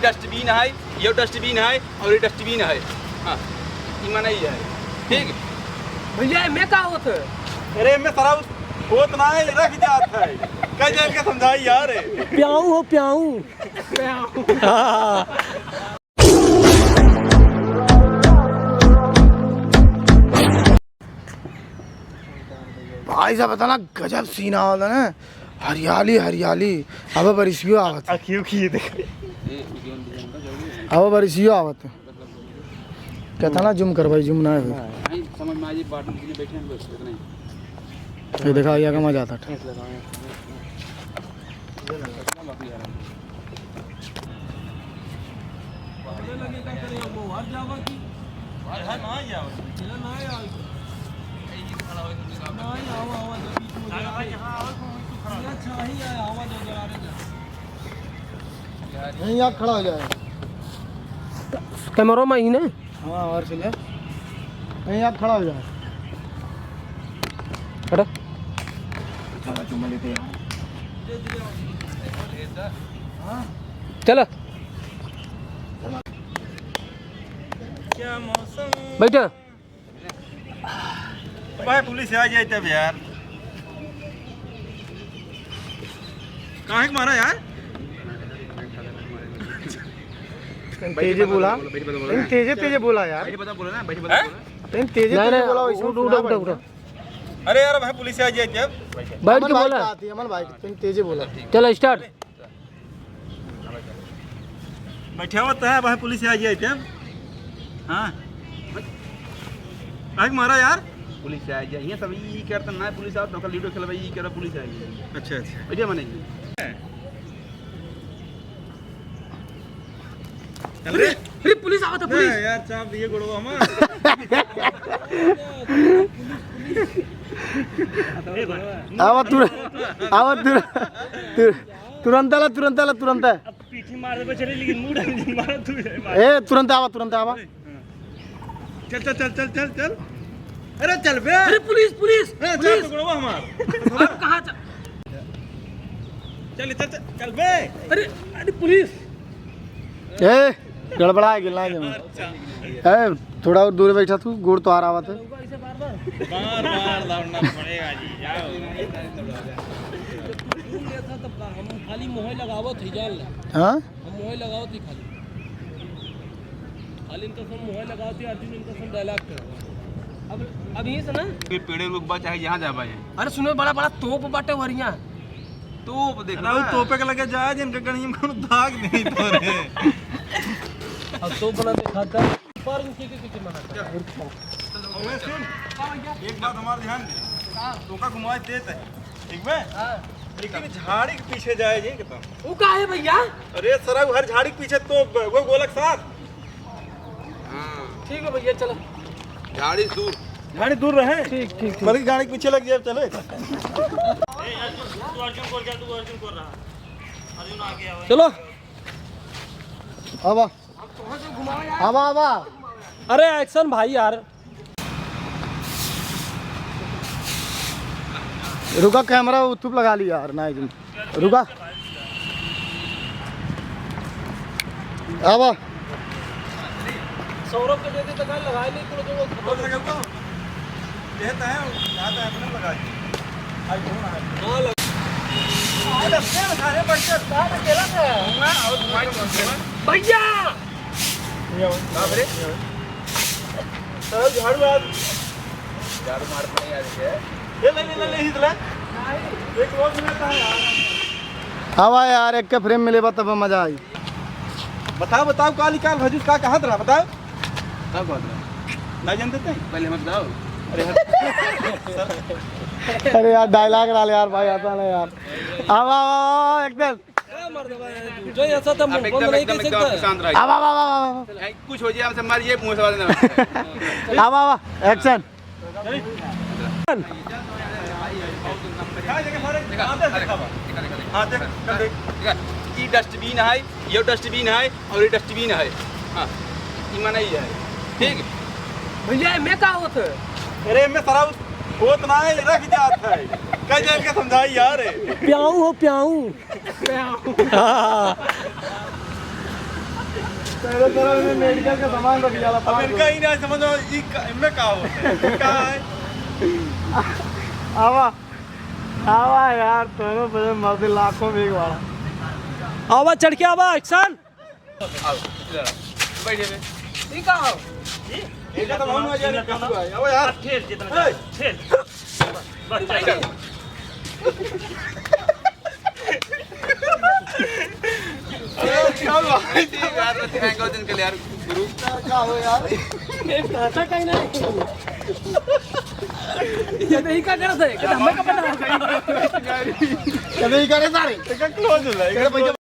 Dustbin है, ये dustbin है और ये डस्टबिन है। हाँ इमान ही है ठीक भैया मैं का होत है? अरे मैं सारा होत ना है रख जाता है कह जाए के समझाई यार प्याऊ हो प्याऊ भाई साहब बता ना गजब सीना वाला ना हरियाली हरियाली अब बारिशियो आवत क्यों की देख अब बारिशियो आवत कहता ना जुम कर भाई जुम ना है समझ में आ जाए बात में बैठे हैं बस इतना ही ये देखा आया का मजा आता था यहीं आप खड़ा हो जाए कैमरा में ही ने हाँ और सुनिए यहीं आप खड़ा हो जाए हटा चलो क्या मौसम बैठो भाई पुलिस आ जाए तब यार कहाँ मारा यार तेजे बोला तेजे तेजे बोला यार बैठ बता बोला ना बैठ बता बोला तेजे नहीं तेजे बोला नहीं वैसे उठो उठो उठो अरे यार भाई पुलिस आ जाए तब बैठ के बोला अमन भाई तेजे बोला चलो स्टार्ट बैठा होता है भाई पुलिस आ जाए तब हाँ भाई मारा यार पुलिस आ जाए ये सब ये करता ना पुलिस आ तो लूडो खेलबा ये कर पुलिस आ जाए अच्छा अच्छा बढ़िया माने अरे अरे पुलिस आवत है पुलिस यार चाप दिए गुड़ो हमार आवाज तुरंत आला तुरंत पीठी मार दे चले लेकिन मूड मारा तू ए तुरंत आवा चल चल चल चल चल चल अरे चल बे अरे पुलिस पुलिस चल तो गुड़ो हमार आप कहाँ चल चल चल चल बे अरे अरे पुलिस ए गड़बड़ा गिलना ए थोड़ा और दूर बैठा तू गुड़ तो आ रहा था बार बार दौड़ना पड़ेगा जी जाओ हम खाली मोह लगावत ही जान ले हाँ हम मोह लगावत ही खाली खाली इनका सब मोह लगावत ही अर्जुन इनका सब डायलॉग कर अब यही से ना कि पेड़े रुक बा चाहे जहां जा पाए अरे सुनो बड़ा बड़ा तोप बाटे वरिया तो देख ना तोपे के लगे जाए जिनका गणियों को दाग नहीं तो रे अब तोप बना के खाता पर इनके के मना ओए सुन एक बात हमारा ध्यान दे टोका घुमाए देते ठीक है हां लेकिन झाड़ी के पीछे जाए जी कितना वो का है भैया अरे सरा हर झाड़ी के पीछे तो वो गोलक साथ हां ठीक है भैया चलो गाड़ी दूर झाड़ी दूर रहे ठीक ठीक बल्कि गाड़ी के पीछे लग जाए चले चलो आवा आवा अरे एक्शन भाई यार रुका कैमरा उत्तुप लगा लिया यार ना रुका आवा सौरभ के देते तो लगाए नहीं तो वो बोल सके को कहता है आता है अपने लगा दी आज कौन है हां अरे पेड़ खाने पर से साथ अकेला था ना और माइक बंद भैया ये बाप रे सर झाड़ू आज झाड़ू मार पड़े यार ये ले हितला एक रोज मिलता है यार आवा यार एक के फ्रेम मिलेगा तब मजा आई बताओ बताओ काली काल भजूस का कहां था बताओ सब बात है ना जानते थे पहले मत बताओ अरे यार डायलॉग डाल यार भाई आता ना यार आवा एकदम जो ऐसा था आप बंद एकदम नहीं एकदम कर एकदम सकता शांत रहिए आवा कुछ हो जाए हमसे मारिए मुंह से बात ना आवा एक्शन दिखा जगह सारे आते दिखावा हां देख चल देख ये डस्टबिन है, ये डस्टबिन है और ये डस्टबिन है। हाँ ईमान ही है ठीक भैया मैं का होत है? अरे मैं सारा होत ना है रख जाता है कह जाए के समझाई यार प्याऊ हो प्याऊ तेरे तरह में मेडिकल का सामान रख जाला अब इनका ही नहीं समझो इनमें क्या होता है क्या है आवा आवा यार तोरो बजे मर्द लाखों में एक वाला आवा चढ़ के आवा एक्शन आओ इधर आओ। बैठिए बे ठीक है इनका तो बहुत मजा है अब यार ठेल जितना ठेल बस चल यार थैंक यू दिन के लिए यार गुरु क्या हो यार ऐसा कहीं नहीं ये नहीं का करत है कि हमें का पता कभी करे सारे इसका क्लोज हो तेरे भैया